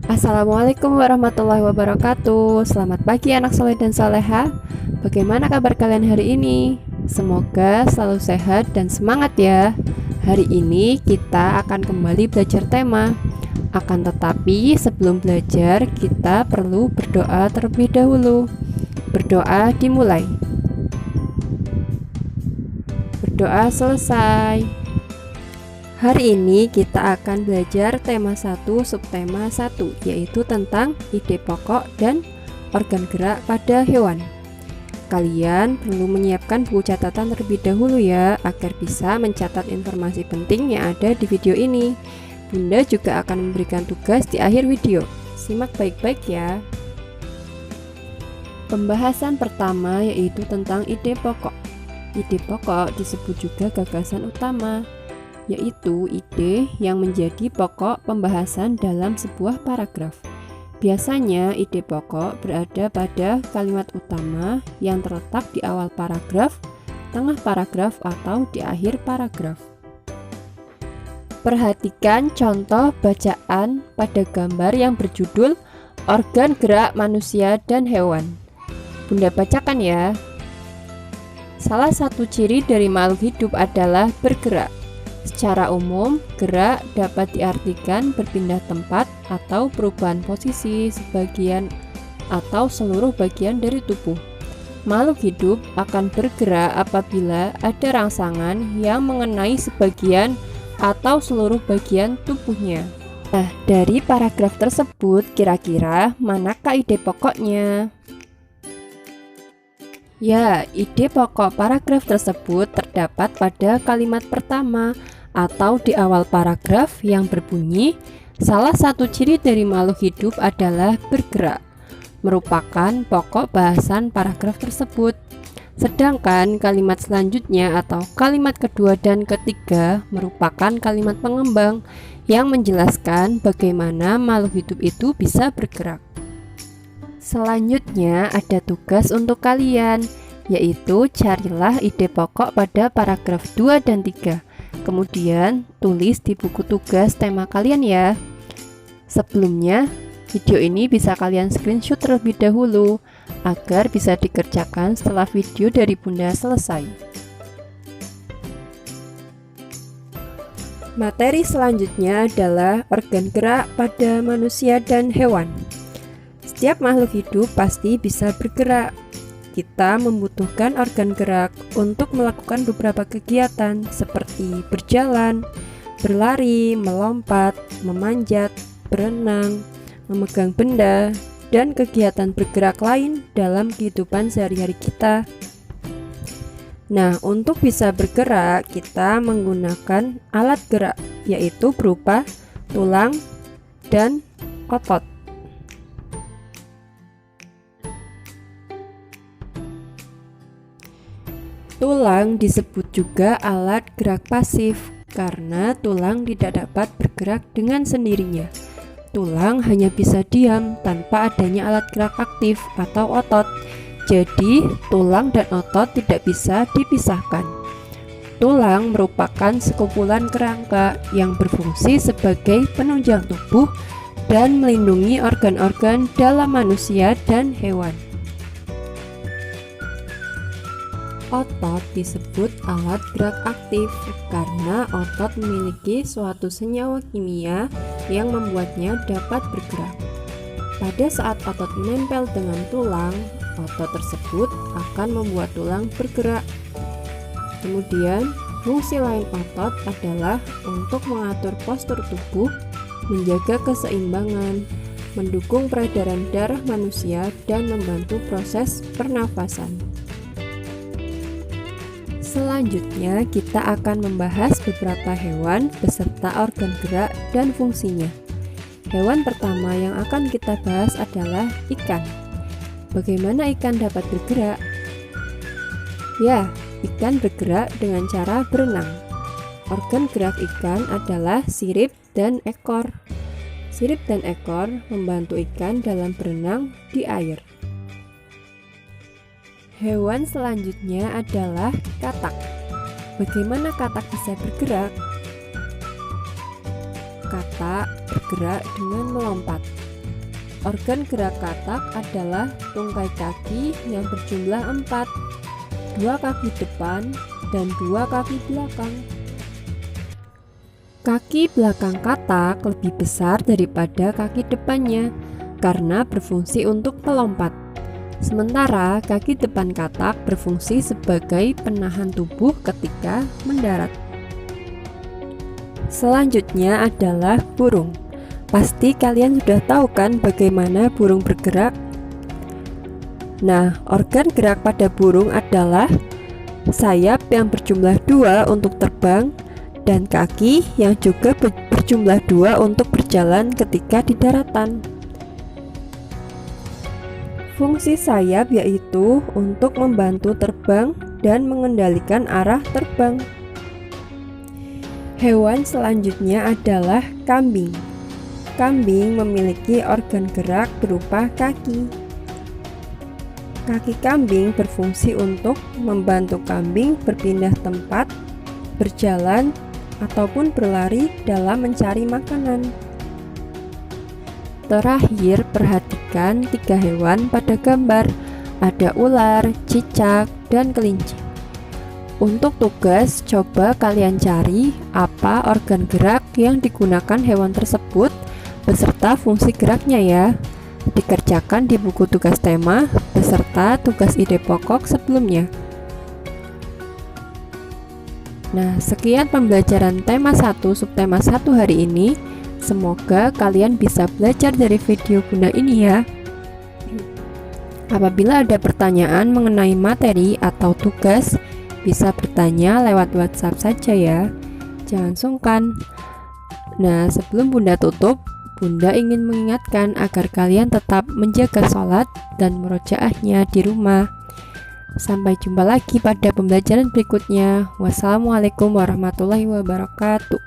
Assalamualaikum warahmatullahi wabarakatuh. Selamat pagi anak soleh dan soleha. Bagaimana kabar kalian hari ini? Semoga selalu sehat dan semangat ya. Hari ini kita akan kembali belajar tema. Akan tetapi sebelum belajar kita perlu berdoa terlebih dahulu. Berdoa dimulai. Berdoa selesai. Hari ini kita akan belajar tema 1 subtema 1, yaitu tentang ide pokok dan organ gerak pada hewan. Kalian perlu menyiapkan buku catatan terlebih dahulu ya, agar bisa mencatat informasi penting yang ada di video ini. Bunda juga akan memberikan tugas di akhir video. Simak baik-baik ya. Pembahasan pertama yaitu tentang ide pokok. Ide pokok disebut juga gagasan utama, yaitu ide yang menjadi pokok pembahasan dalam sebuah paragraf. Biasanya ide pokok berada pada kalimat utama yang terletak di awal paragraf, tengah paragraf, atau di akhir paragraf. Perhatikan contoh bacaan pada gambar yang berjudul organ gerak manusia dan hewan. Bunda bacakan ya. Salah satu ciri dari makhluk hidup adalah bergerak. Secara umum, gerak dapat diartikan berpindah tempat atau perubahan posisi sebagian atau seluruh bagian dari tubuh. Makhluk hidup akan bergerak apabila ada rangsangan yang mengenai sebagian atau seluruh bagian tubuhnya. Nah, dari paragraf tersebut kira-kira manakah ide pokoknya? Ya, ide pokok paragraf tersebut terdapat pada kalimat pertama atau di awal paragraf yang berbunyi, salah satu ciri dari makhluk hidup adalah bergerak, merupakan pokok bahasan paragraf tersebut. Sedangkan kalimat selanjutnya atau kalimat kedua dan ketiga merupakan kalimat pengembang yang menjelaskan bagaimana makhluk hidup itu bisa bergerak. Selanjutnya ada tugas untuk kalian, yaitu carilah ide pokok pada paragraf 2 dan 3. Kemudian tulis di buku tugas tema kalian ya. Sebelumnya, video ini bisa kalian screenshot terlebih dahulu agar bisa dikerjakan setelah video dari Bunda selesai. Materi selanjutnya adalah organ gerak pada manusia dan hewan. Setiap makhluk hidup pasti bisa bergerak. Kita membutuhkan organ gerak untuk melakukan beberapa kegiatan seperti berjalan, berlari, melompat, memanjat, berenang, memegang benda, dan kegiatan bergerak lain dalam kehidupan sehari-hari kita. Nah, untuk bisa bergerak, kita menggunakan alat gerak, yaitu berupa tulang dan otot. Tulang disebut juga alat gerak pasif karena tulang tidak dapat bergerak dengan sendirinya. Tulang hanya bisa diam tanpa adanya alat gerak aktif atau otot. Jadi, tulang dan otot tidak bisa dipisahkan. Tulang merupakan sekumpulan kerangka yang berfungsi sebagai penunjang tubuh dan melindungi organ-organ dalam manusia dan hewan. Otot disebut alat gerak aktif karena otot memiliki suatu senyawa kimia yang membuatnya dapat bergerak. Pada saat otot menempel dengan tulang, otot tersebut akan membuat tulang bergerak. Kemudian, fungsi lain otot adalah untuk mengatur postur tubuh, menjaga keseimbangan, mendukung peredaran darah manusia, dan membantu proses pernafasan. Selanjutnya, kita akan membahas beberapa hewan beserta organ gerak dan fungsinya. Hewan pertama yang akan kita bahas adalah ikan. Bagaimana ikan dapat bergerak? Ya, ikan bergerak dengan cara berenang. Organ gerak ikan adalah sirip dan ekor. Sirip dan ekor membantu ikan dalam berenang di air. Hewan selanjutnya adalah katak. Bagaimana katak bisa bergerak? Katak bergerak dengan melompat. Organ gerak katak adalah tungkai kaki yang berjumlah 4, 2 kaki depan dan 2 kaki belakang. Kaki belakang katak lebih besar daripada kaki depannya karena berfungsi untuk melompat. Sementara kaki depan katak berfungsi sebagai penahan tubuh ketika mendarat. Selanjutnya adalah burung. Pasti kalian sudah tahu kan bagaimana burung bergerak? Nah, organ gerak pada burung adalah sayap yang berjumlah 2 untuk terbang dan kaki yang juga berjumlah 2 untuk berjalan ketika di daratan. Fungsi sayap yaitu untuk membantu terbang dan mengendalikan arah terbang. Hewan selanjutnya adalah kambing. Kambing memiliki organ gerak berupa kaki. Kaki kambing berfungsi untuk membantu kambing berpindah tempat, berjalan, ataupun berlari dalam mencari makanan. Terakhir, perhatikan 3 hewan pada gambar. Ada ular, cicak, dan kelinci. Untuk tugas, coba kalian cari apa organ gerak yang digunakan hewan tersebut beserta fungsi geraknya ya. Dikerjakan di buku tugas tema beserta tugas ide pokok sebelumnya. Nah, sekian pembelajaran tema 1 subtema 1 hari ini. Semoga kalian bisa belajar dari video Bunda ini ya. Apabila ada pertanyaan mengenai materi atau tugas, bisa bertanya lewat WhatsApp saja ya. Jangan sungkan. Nah, sebelum Bunda tutup, Bunda ingin mengingatkan agar kalian tetap menjaga sholat dan murojaahnya di rumah. Sampai jumpa lagi pada pembelajaran berikutnya. Wassalamualaikum warahmatullahi wabarakatuh.